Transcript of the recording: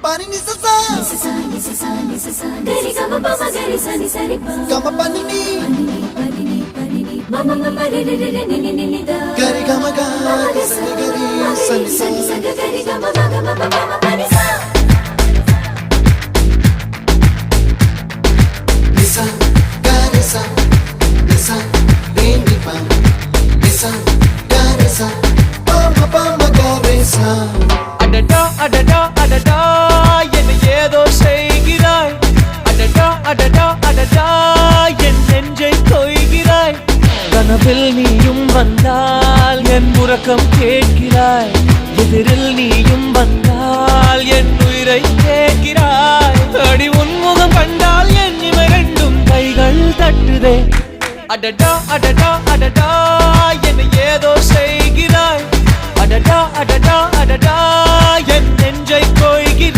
pani ni sa sa gari gama pa ma gari sa ni sa ri pa gama pani ni mama mama re re re ni ni ni da gari gama ga sa ni gari sa ni sa gari gama ma gama mama pani sa nisa gari sa nisa re ni pa nisa gari sa mama mama gari sa adada adada adada என்ன ஏதோ செய்கிறாய் adada adada adada என் நெஞ்சை கொய்கிறாய் கனவில் நீயும் வந்தால் என் உறக்கம் கேட்கிறாய் எதிரில் நீயும் வந்தால் என் உயிரை கேட்கிறாய் அடி உன்முகம் கண்டால் என் இமை ரெண்டும் கைகள் தட்டுதே adada adada adada என்ன ஏதோ செய்கிறாய் adada adada adada என் நெஞ்சை கொய்கிறாய்